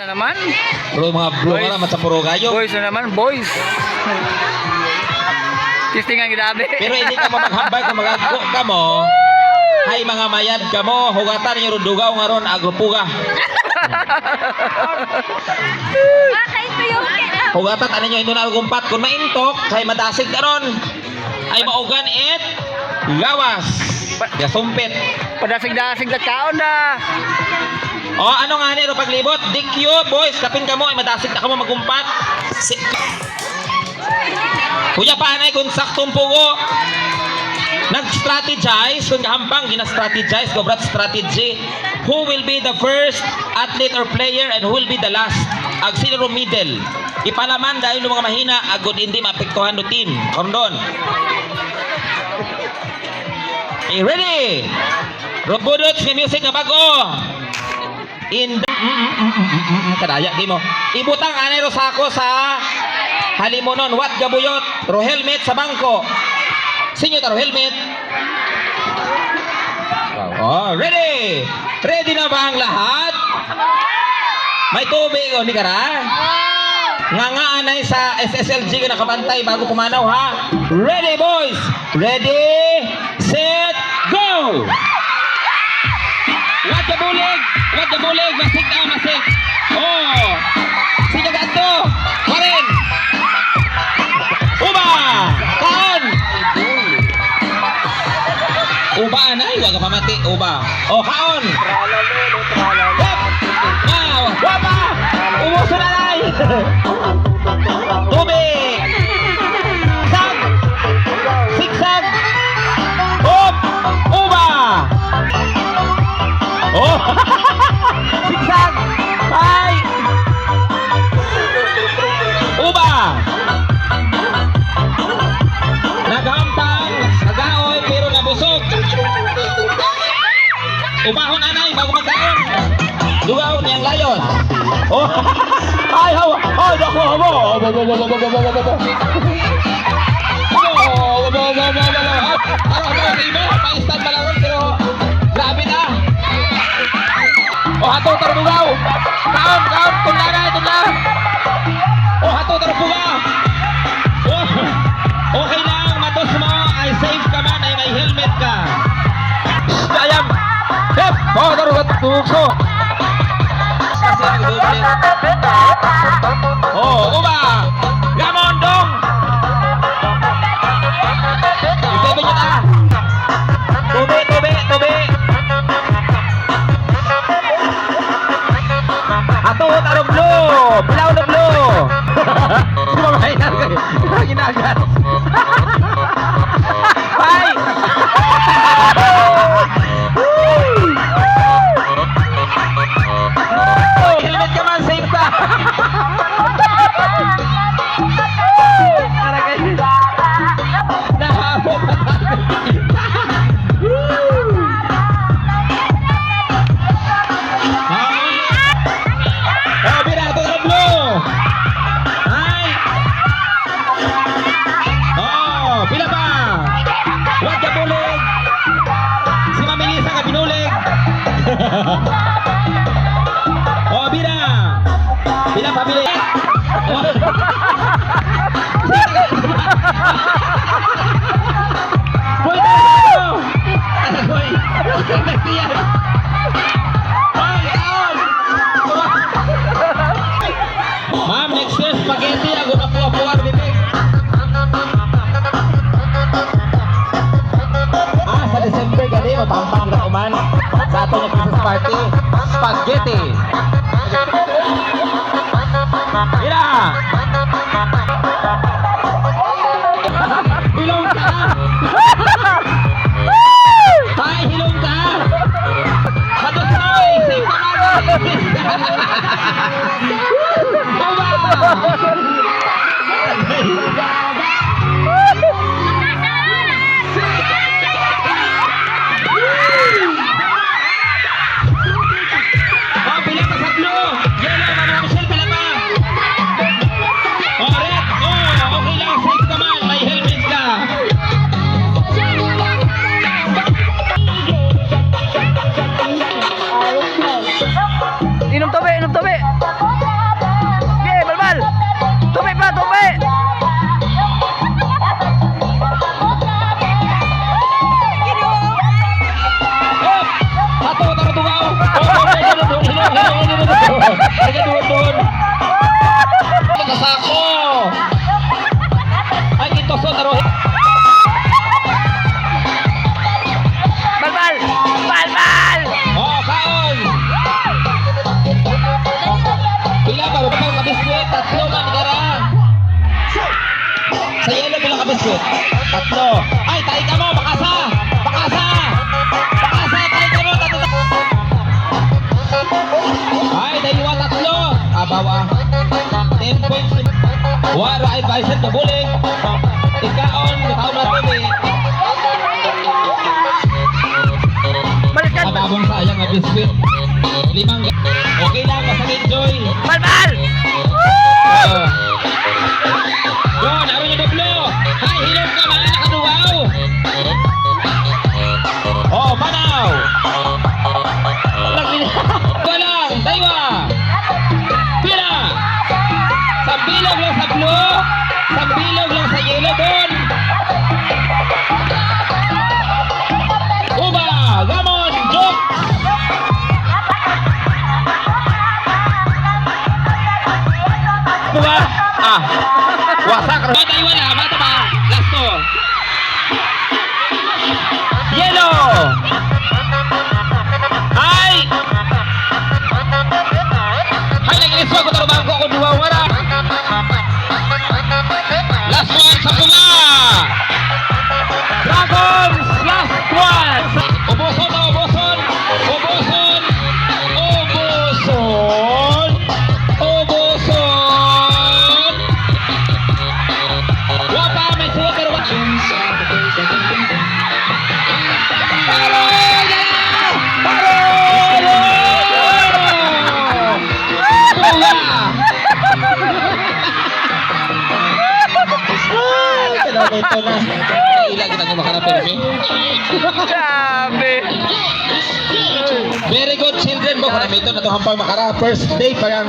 Na naman? Bro, mga bro Boys. ka naman sa puro kayo. Boys na naman, boys. Testingan grabe. Pero hindi ka mo maghambay kung magagko ka mo. Hay mga mayad ka mo, hugatan niyo rudugaw nga ron agrupuga. Hugatan ano niyo hindi na gumpat kung maintok, hay madasig ka ron. Ay maugan it gawas. Gasumpit. Padasig-dasig na kaon na. O ano nga ni ro paglibot? DQ boys, kapin ka mo ay madasig na ka mo magumpat. Kuya paanay kung saktong pugo. Nag-strategize, kung hampang gina-strategize, gobrat strategy. Who will be the first athlete or player and who will be the last? Ag sino middle. Ipalaman dahil ng mga mahina, agod hindi maapektuhan no team. Kondon. Okay, ready? Robodots may music na bago. In the... Kadaya, di mo. Ibutang anay rosako sa halimonon. What gabuyot? Ro helmet sa bangko. Sinyo taro helmet. Oh, ready? Ready na ba ang lahat? May tubig o, hindi ka ra? Nga anay sa SSLG ka nakabantay bago pumanaw ha. Ready boys? Ready, set, go! What the bulig, masig na, masig. Oh, sige gato, marin. Uba, kaon. Uba anay, wag ka pamati, uba. Oh, kaon. Wow, wapa, umuso na nai. Tubig. Sag, sigsag. Hop, uba. Oh, sigsag. Ay. Uba. Nagampang, nagaoy pero nabusog. Ubahon anay bago magkaon. Dugaw niyang layon. Oh, ay hawa. Ay dako habo. Pa-stand pa lang pero grabe na. Oh, hato tarbugaw. Kaon, tunda na, tunda. Oh, hato tarbugaw. Oh, okay lang, matos mo. Ay safe ka man, ay may helmet ka. Ayam. Hep, oh, tarugat tukso. Kasi nagdoble. Oh, uba. Gamon dong. Ibebe nyo na. Tube. Ato, taro blue. Pilaw na blue. Sumamahinan kayo. Ginagat. Bye. Oh, helmet ka man, safe ka. Nahabot na oh, bira. Bila pabili. Oh. Boy, boy. Ma'am, next year spaghetti ako na puwa-puwa bibig. Sa December gali mapampang na kuman sa atong Christmas party. Spaghetti. Mira! Hilong ka! Hi, hilong ka! Kadosoy! Safe ka namin! Inom tobe. biscuit. Tatlo. Ay, tayo ka mo, bakasa! Bakasa! Bakasa, tayo ka mo, tatlo. Ay, dalawa, tatlo. Bawa. 10 points. Wala, advisor, kabulig. Ikaon, tao na kami. Balikan! Ababong sayang nga biscuit. 5. Okay lang, basta enjoy. Balbal! Go, naroon yung dublo. Hay, hilog ka man, nakaduwaw. Oh, manaw. Lagi walang, daywa. Pila. Sambilog lang sa blue. Sambilog lang sa yellow doon. Uba, gamon, jok. Uba, wasak. Batay wala, mata ba? Lasto. Yellow. Ay. Hay, nag-iniswa ko tarubang ko kung duwa wala. Last one sa bunga. Dragons, last one. Ubuson, ubuson. Ubuson. Ubuson. Ubuson. Wapa, may suwa pero wala. Paro! Paro! Bunga! Ito na. Ilan kita ko makarap pero Grabe! very good children mo kana ito na to hampang makara first day pa lang.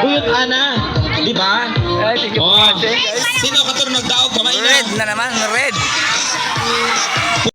Buyot ana, di ba? Ay, thank you for Oh. watching, guys. Sino ka to nagdaog kamay na? Red na naman, red!